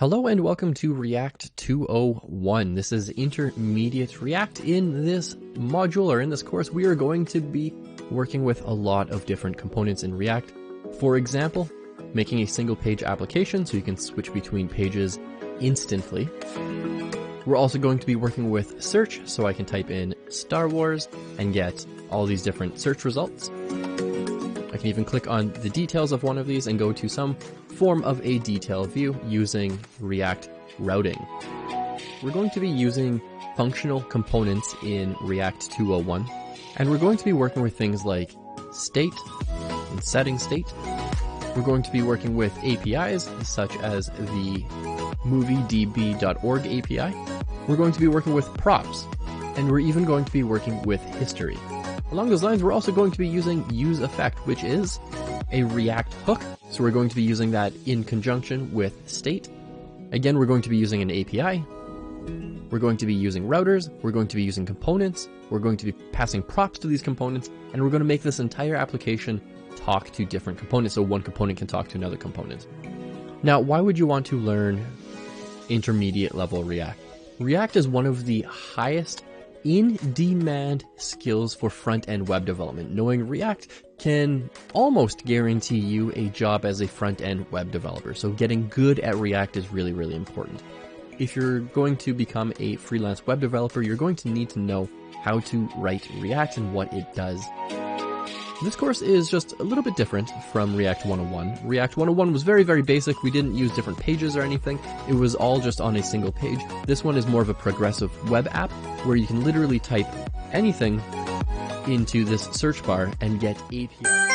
Hello and welcome to React 201. This is intermediate React. In this module or in this course, we are going to be working with a lot of different components in React. For example, making a single page application so you can switch between pages instantly. We're also going to be working with search, so I can type in Star Wars and get all these different search results. I can even click on the details of one of these and go to some form of a detail view using React routing. We're going to be using functional components in React 201, and we're going to be working with things like state and setting state. We're going to be working with APIs such as the moviedb.org API. We're going to be working with props, and we're even going to be working with history. Along those lines, we're also going to be using useEffect, which is a React hook. So we're going to be using that in conjunction with state. Again, we're going to be using an API. We're going to be using routers. We're going to be using components. We're going to be passing props to these components, and we're going to make this entire application talk to different components. So one component can talk to another component. Now, why would you want to learn intermediate level React? React is one of the highest in-demand skills for front-end web development. Knowing React can almost guarantee you a job as a front-end web developer. So getting good at React is really, really important. If you're going to become a freelance web developer, you're going to need to know how to write React and what it does. This course is just a little bit different from React 101. React 101 was very, very basic. We didn't use different pages or anything. It was all just on a single page. This one is more of a progressive web app where you can literally type anything into this search bar and get API.